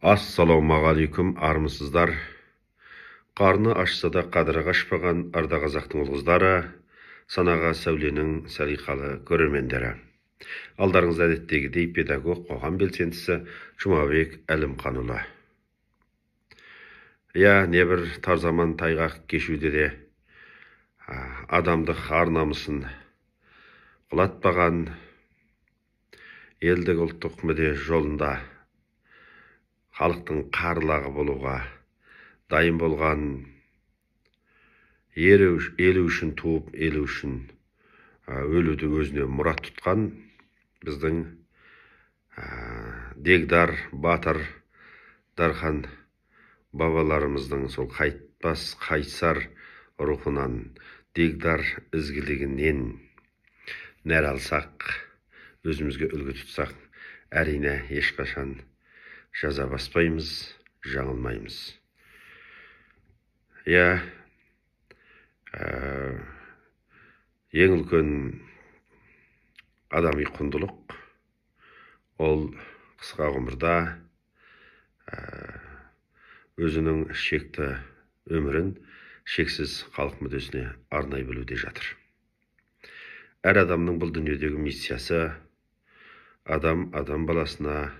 Ассалаумағалейкум, армысыздар. Қарны ашса да қадыры қашпаған арда қазақтың ұл-қыздары, санаға сәуленің салиқалы көрермендері. Алдарыңызда әдеттегідей педагог, қоғам белсендісі Жұмабек Әлімханұлы. Небір тар заман тайғақ кешуде де адамдық ар-намысын құлатпаған, елдік ұлттық мүдде жолында халықтың қарлағы болуға дайын болған, елі үшін туып, елі үшін өлуді өзіне мұрат тұтқан біздің дегдар, батыр, дархан бабаларымыздың сол қайтпас қайсар рухынан, дегдар ізгілігінен нәр алсақ, өзімізге үлгі тұтсақ, әрине ешқашан жаза баспаймыз, жаңылмаймыз. Ең үлкен адами құндылық ол қысқа ғұмырда өзінің шекті өмірін шексіз халық мүддесіне арнай білуде жатыр. Әр адамның бұл дүниедегі миссиясы адам баласына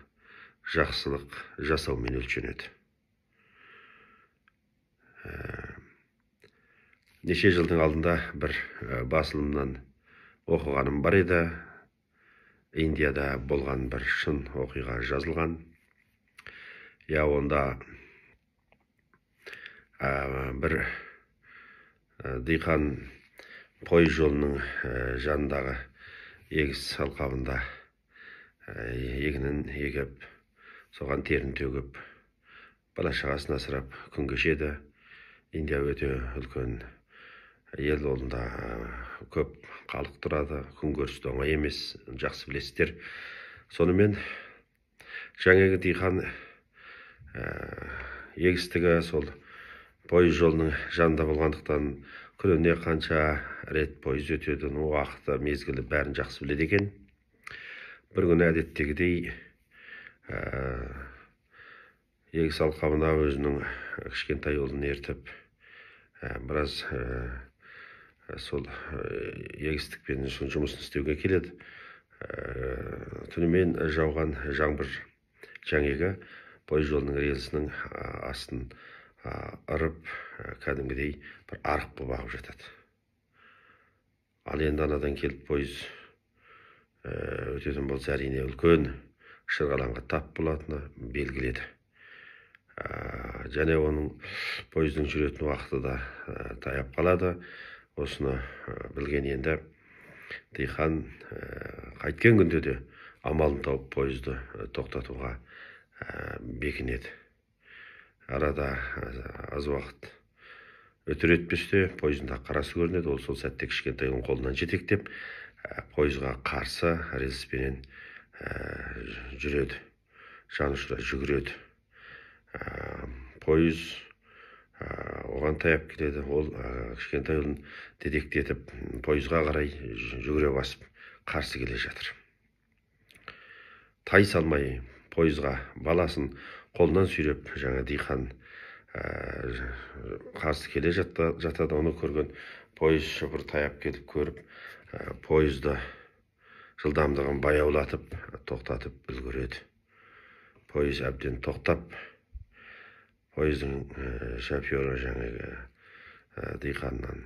жақсылық жасаумен өлшенеді. Неше жылдың алдында бір басылымнан оқығаным бар еді. Индияда болған бір шын оқиға жазылған. Онда бір диқан пойыз жолының жанындағы егіс алқабында егінін егіп, соған терін төгіп, бала-шағасын асырап күн кешеді. Индия өте үлкен ел, олында көп халық тұрады, күн көрісі оңай емес, жақсы білесіздер. Сонымен жаңағы диқан егістігі сол пойыз жолының жанында болғандықтан күніне қанша рет пойыз өтеді, уақыты, мезгілі бәрін жақсы біледі екен. Бір күні әдеттегідей егіс алқабына өзінің кішкентай ұлын ертіп, біраз сол егістікпен жұмысын істеуге келеді. Түнімен жауған жаңбыр жаңегі пойыз жолының рельсінің астын ырып, кәдімгідей бір арық болып ағып жатады. Ал енді анадан келіп пойыз өтетін болса, әрине үлкен шырғалаңға тап болатыны белгіледі. Және оның пойыздың жүретін уақыты да таяп қалады. Осыны білген енді диқан қайткен күнде де амалын тауып пойызды тоқтатуға бекінеді. Арада аз уақыт өтер өтпесте пойызында қарасы көрінеді. Ол сол сәтте кішкентайдың қолынан жетектеп пойызға қарсы рельспенен жүреді, жанұшыра жүгіреді. Пойыз оған таяп келеді. Ол кішкентай ұлын дедектетіп пойызға қарай жүгіре басып қарсы келе жатыр. Тай салмай пойызға баласын қолынан сүйреп жаңа диқан қарсы келе жатады. Оны көрген пойыз шұбыр таяп келіп көріп, пойызды жылдамдығын баяулатып, тоқтатып үлгереді. Пойыз әбден тоқтап, пойыздың шофері жаңағы диқаннан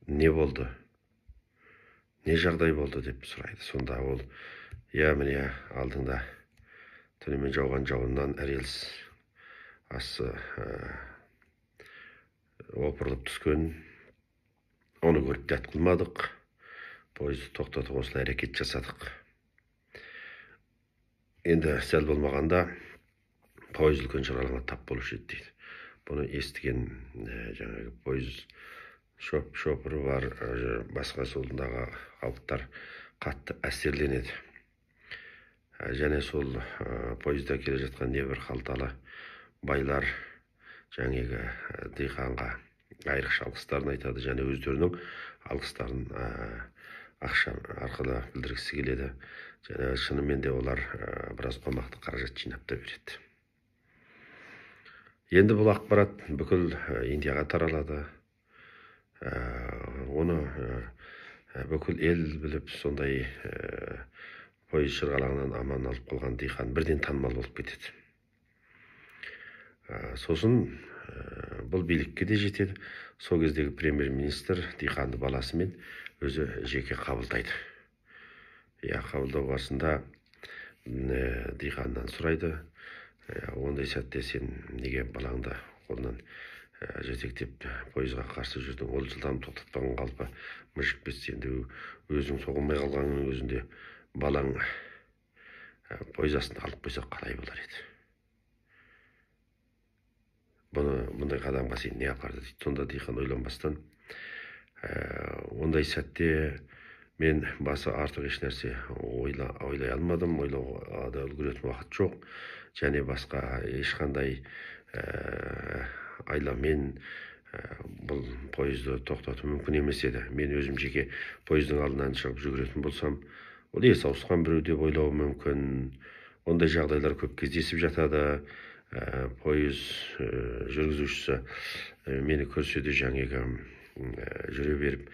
не болды, не жағдай болды деп сұрайды. Сонда ол, міне алдыңда түнімен жауған жауыннан рельс асы опырылып түскен, оны көріп дәт қылмадық, пойызды тоқтатып осылай әрекет жасадық. Енді сәл болмағанда пойыз үлкен шырғалаңға тап болушы еді дейді. Бұны естіген жаңағы пойыз шопыры бар басқа жолындағы халықтар қатты әсерленеді. Және сол пойызда келе жатқан небір қалталы байлар жаңағы диқанға айрықша алғыстарын айтады, және өздерінің алғыстарын ақша арқылы білдіргісі келеді. Және шынымен де олар біраз қомақты қаражат жинап та береді. Енді бұл ақпарат бүкіл Индияға таралады. Оны бүкіл ел біліп, сондай пойыз шырғалаңынан аман алып қалған диқан бірден танымал болып кетеді. Сосын бұл билікке де жетеді. Сол кездегі премьер-министр диқанды баласымен өзі жеке қабылдайды. Қабылдау барысында диқаннан сұрайды: ондай сәтте сен неге балаңды қолынан жетектеп пойызға қарсы жүрдің? Ол жылдам тоқтатпаған қалпы мүжікпес, енді өзің соғылмай қалғанның өзінде балаң пойыз астына қалып қойса қалай болар еді? Бұндай қадамға сен не апарды дейді. Сонда диқан ойланбастан: ондай сәтте мен басы артық еш нәрсе ойлай алмадым, ойлауға да үлгеретін уақыт жоқ, және басқа ешқандай айламен бұл пойызды тоқтату мүмкін емес еді. Мен өзім жеке пойыздың алдынан шығып жүгіретін болсам, ол есі ауысқан біреу деп ойлауы мүмкін. Ондай жағдайлар көп кездесіп жатады. Пойыз жүргізушісі мені көрсе де жаңағы жүре беріп,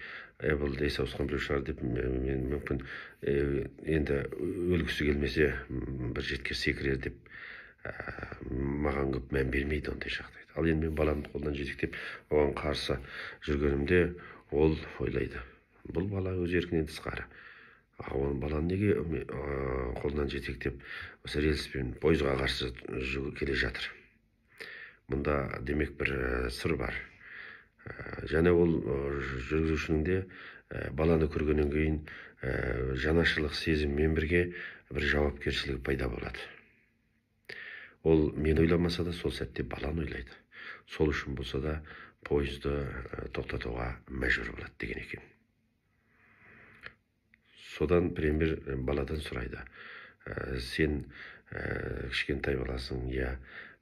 бұл есі ауысқан біреу шығар деп, мен мүмкін енді өлгісі келмесе бір жетке секірер деп маған көп мән бермейді ондай жағдайда. Ал енді мен баламды қолдан жетектеп оған қарсы жүргенімде ол ойлайды: бұл бала өз еркінен тысқары. Оны баланы неге қолынан жетектеп осы рельспен пойызға қарсы келе жатыр? Мұнда демек бір сыр бар. Және ол жүргізушінің де баланы көргеннен кейін жанашырлық сезіммен бірге бір жауапкершілігі пайда болады. Ол мен ойламаса да сол сәтте баланы ойлайды. Сол үшін болса да пойызды тоқтатуға мәжбүр болады деген екен. Содан премьер баладан сұрайды: сен кішкентай баласың,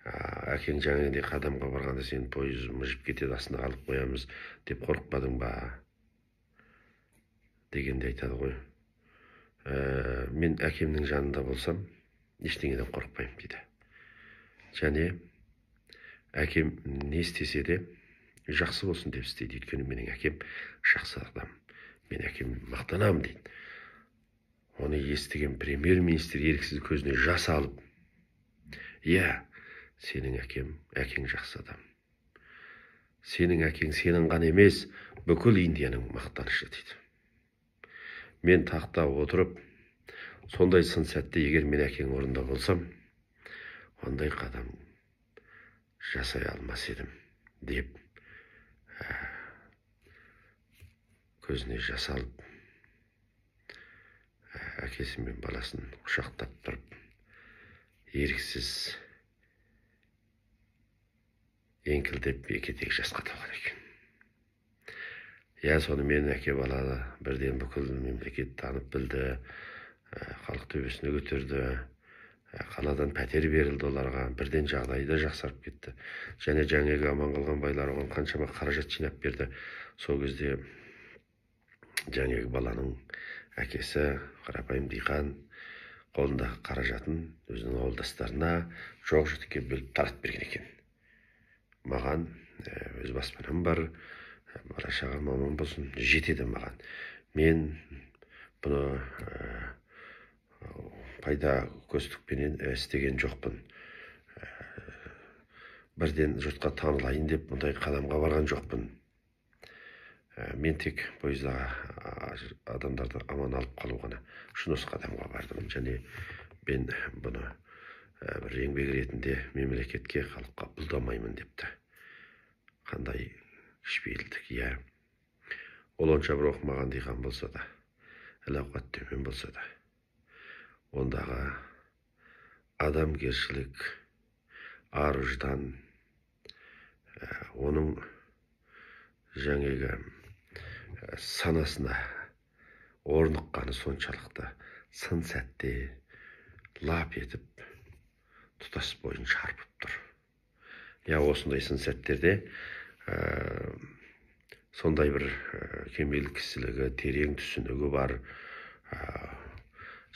әкең жаңағыдай қадамға барғанда сен пойыз мүжіп кетеді, астына қалып қоямыз деп қорықпадың ба? Дегенде айтады ғой: мен әкемнің жанында болсам ештеңеден қорықпаймын дейді. Және әкем не істесе де жақсы болсын деп істейді. Өйткені менің әкем жақсы адам, мен әкем мақтанамын дейді. Оны естіген премьер-министр еріксіз көзіне жас алып: сенің әкең жақсы адам. Сенің әкең сенің ғана емес, бүкіл Индияның мақтанышы дейді. Мен тақта отырып, сондай сын сәтте егер мен әкең орнында болсам, ондай қадам жасай алмас едім деп көзіне жас алып, әкесі мен баласын құшақтап тұрып, еріксіз еңкілдеп екетек жасқа толған екен. Сонымен әке бала бірден бүкіл мемлекет танып білді, халық төбесіне көтерді, қаладан пәтер берілді оларға, бірден жағдайы жақсарып кетті. Және жаңағы аман қалған байлар оған қаншама қаражат жинап берді. Сол кезде жаңағы баланың әкесі, қарапайым диқан, қолындағы қаражатын өзінің ауылдастарына жоқ-жітікке бөліп таратып берген екен. Маған өз баспанам бар, бала шағам аман болсын, жетеді маған. Мен бұны пайда көздікпенен істеген жоқпын. Бірден жұртқа танылайын деп мұндай қадамға барған жоқпын. Мен тек пойыздағы адамдарды аман алып қалу ғана үшін осы қадамға бардым. Және мен бұны бір еңбек ретінде мемлекетке, халыққа бұлдамаймын депті. Қандай кішіпейілдік, Ол онша бір оқымаған диқан болса да, әл-ауқат төмен болса да, ондағы адамгершілік, ар-ұждан, оның жаңағы санасына орныққаны соншалықты сын сәтте лап етіп тұтас бойын шарпып тұр. Осындай сын сәттерде сондай бір кемел кісілігі, терең түсінігі бар,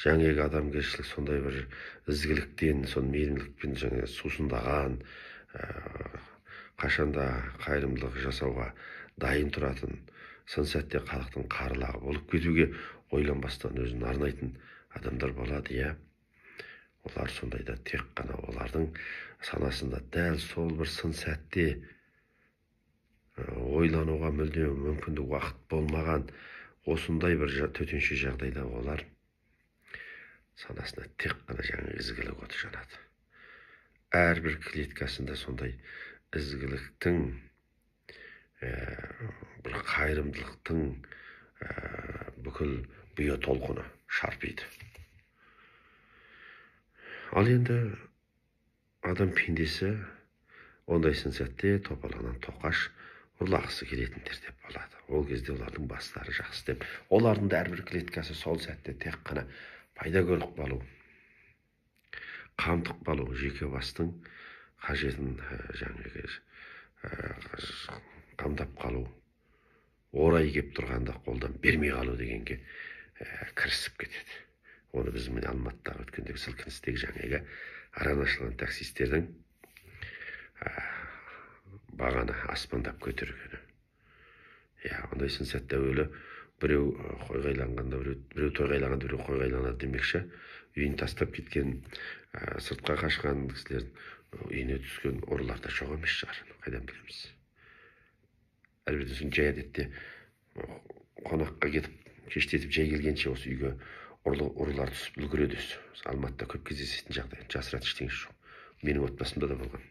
жаңағы адамгершілік сондай бір ізгіліктен, сон мейірімділікпен сусындаған қашанда қайырымдылық жасауға дайын тұратын, сын сәтте халықтың қарылағы болып кетуге ойланбастан өзін арнайтын адамдар болады, иә. Олар сондайда тек қана олардың санасында дәл сол бір сын сәтте ойлануға мүлдем мүмкіндік уақыт болмаған осындай бір төтенше жағдайда олар санасына тек қана жаңа ізгілік оты жанады. Әрбір клеткасында сондай ізгіліктің, бір қайырымдылықтың бүкіл бұйы толқыны шарпиды. Ал енді адам пендесі ондай сын сәтте топалаңнан тоқаш ұрлағысы келетіндер деп болады. Ол кезде олардың бастары жақсы деп, олардың да әрбір клеткасы сол сәтте тек қана пайда көріп қалу, қамтып қалу, жеке бастың қажетін қамдап қалу, орай кеп тұрғанда қолдан бермей қалу дегенге кірісіп кетеді. Оны біз міне Алматыдағы өткендегі сілкіністегі жаңағы араны ашылған таксистердің бағаны аспандап көтергені. Ондай сын сәтте әуелі біреу қойғайланғанда, біреу тойғайланғанда, біреу қойғайланады демекші, үйін тастап кеткен, сыртқа қашқан кісілер үйіне түскен ұрылар да жоқ емес шығар, қайдан білеміз. Әлбетте соң жай әдетте қонаққа кетіп, кештетіп жай келгенше осы үйге ұрылар түсіп үлгереді. Алматыда көп кездесетін жағдай, жасыратын ештеңесі жоқ. Менің отбасымда да болған.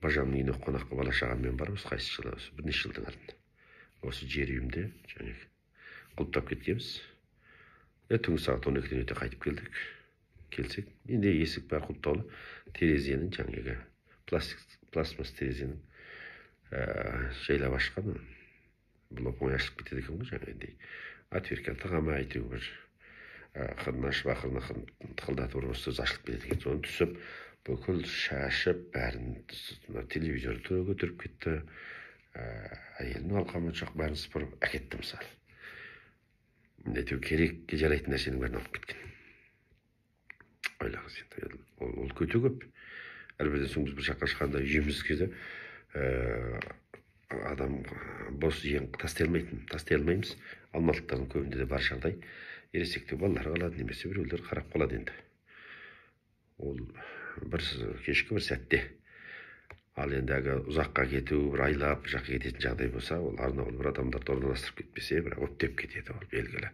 Бажамның үйіне қонаққа бала шағаммен барып, осы қайсы жылы, бірнеше жылдың артында. Осы жер үйімде құлыптап кеткенбіз. Түнгі сағат 12-ден өте қайтып келдік. Келсек, менде есік бар құлыптаулы, терезенің жаңағы пластмас терезенің жайлап ашқан. Бұл оңай ашылып кетеді екен ғой, жаңағындай. Отвертка тығама әйтеуір бір қырын ашып, ақырын тықылдатып ұрып ашылып кетеді екен. Соны түсіп, бүкіл шашып, бәрін телевизор көтеріп кетті. Әйелінің алқамын шақ бәрін сыпырып әкетті мысалы. Әйтеуір керекке жарайтын нәрсенің бәрін алып кеткен. Ойлаңыз енді, ол көте көп. Әлбетте соң біз бір жаққа шыққанда үйімізге адам бос үйін тастай алмаймыз. Алматылықтардың көбінде де бар жағдай. Ересекте балалар қалады, немесе біреулер қарап қалады енді. Ол бір кешкі бір сәтте. Ал енді ұзаққа кету, бір айлап жаққа кететін жағдай болса, ол арнаулы бір адамдарды орналастырып кетпесе, бірақ өптеп кетеді, ол белгілі.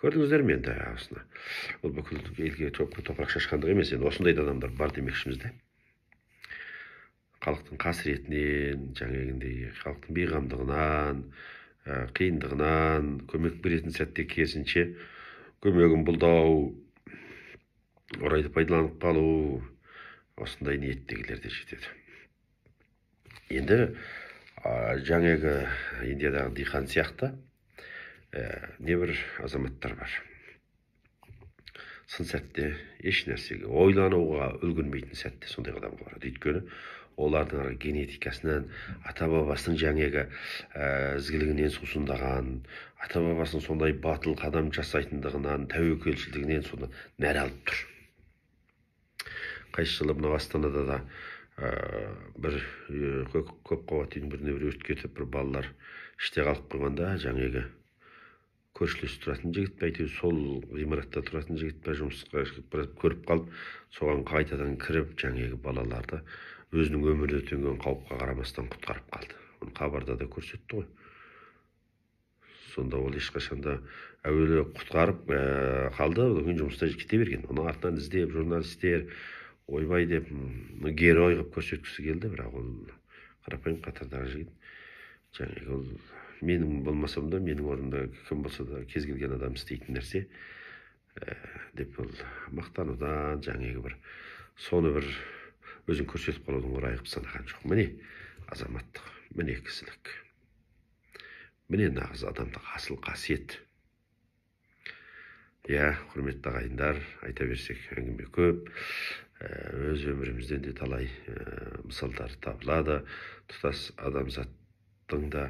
Көрдіңіздер ме енді осыны? Ол бүкіл елге топырақ шашқандық емес, енді осындай адамдар бар демекшімізде. Халықтың қасіретінен, жаңағындай халықтың бейғамдығынан, қиындығынан көмек беретін сәтте керісінше көмегін бұлдау, орайды пайдаланып қалу, осындай ниеттегілер де жетеді. Енді жаңағы Индиядағы диқан сияқты небір азаматтар бар. Сын сәтте еш нәрсеге ойлануға үлгермейтін сәтте сондай адамға барады. Өйткені олардың генетикасынан ата-бабасының жаңағы ізгілігінен сусындаған, ата-бабасының сондай батыл қадам жасайтындығынан, тәуекелшілдігінен соны нәр алып тұр. Қайсы жылы мынау Астанада да бір көп қабатты үйдің біріне бір өрт кетіп, бір балалар іште қалып қойғанда, жаңағы көршілес тұратын жігіт пе, әйтеуір сол ғимаратта тұратын жігіт пе, жұмысқа көріп қалып, соған қайтадан кіріп, жаңағы балаларды өзінің өміріне төнген қауіпқа қарамастан құтқарып қалды. Оны хабарда да көрсетті ғой. Сонда ол ешқашанда әуелі құтқарып қалды, одан жұмыста кете берген. Оны артынан іздеп, журналистер ойбай деп герой қылып көрсеткісі келді, бірақ ол қарапайым қатардағы жігіт. Жаңағы ол менің болмасам да, менің орнымда кім болса да кез келген адам істейтін нәрсе деп ол мақтанудан, жаңағы бір соны бір өзін көрсетіп қалудың орайы қылып санаған жоқ. Міне азаматтық, міне кісілік, міне нағыз адамдық асыл қасиет. Құрметті ағайындар, айта берсек әңгіме көп. Өз өмірімізден де талай мысалдар табылады. Тұтас адамзаттың да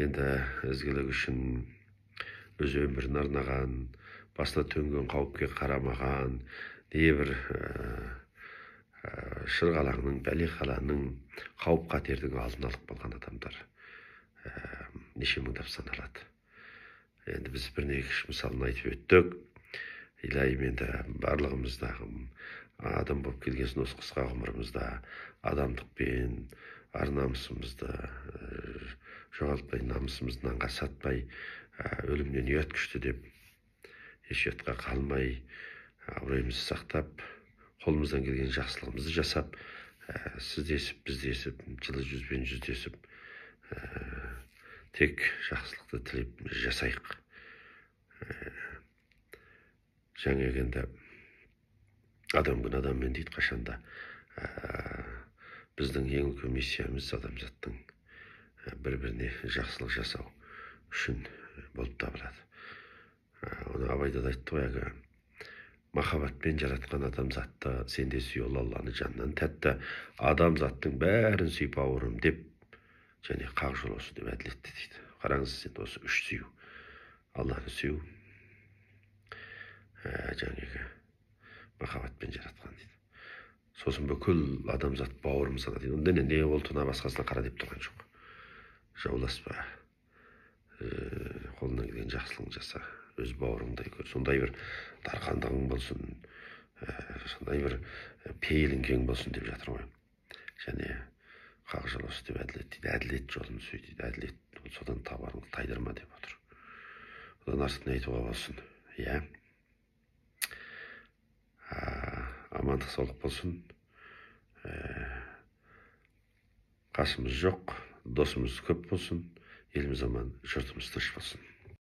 енді ізгілік үшін өз өмірін арнаған, басына төнген қауіпке қарамаған, небір шырғалаңның, бәле-қаланың, қауіп-қатердің алдын алып болған адамдар неше мыңдап саналады. Енді біз бірнеше кіші мысалын айтып өттік. Илайым енді барлығымызда адам болып келгенсін осы қысқа ғұмырымызда адамдықпен, ар-намысымызды жоғалтпай, намысымызды нанға сатпай, өлімнен ұят күшті деп, еш ұятқа қалмай, абыройымызды сақтап, қолымыздан келген жақсылығымызды жасап, сіздесіп, біздесіп, жылы жүзбен жүздесіп, тек жақсылықты тілеп жасайық. Жаңағы енді адам күн адаммен дейді қашанда. Біздің ең үлкен миссиямыз адамзаттың бір-біріне жақсылық жасау үшін болып табылады. Оны Абайда да айтты ғой, махаббатпен жаратқан адамзатты, сен де сүй ол Алланы жаннан тәтті, адамзаттың бәрін сүй бауырым деп, және қақ жол осы деп әділетті дейді. Қараңыз, енді осы үш сүю, Алланы сүю, жаңағы махаббатпен жаратқан дейді. Сосын бүкіл адамзат бауырымызға дейді. Онда не олтына басқасына қара деп тұрған жоқ. Жауласпа, қолынан келген жақсылығын жаса, өз бауырыңдай көр. Сондай бір дарқандығың болсын, сондай бір пейілің кең болсын деп жатыр ғой. Және қақ жол осы деп әділет дейді. Әділет жолын сүй дейді. Әділет содан табарыңды тайдырма деп отыр. Одан артық не айтуға болсын? Иә. Амандық саулық болсын. Қасымыз жоқ, досымыз көп болсын. Еліміз аман, жұртымыз тыныш болсын.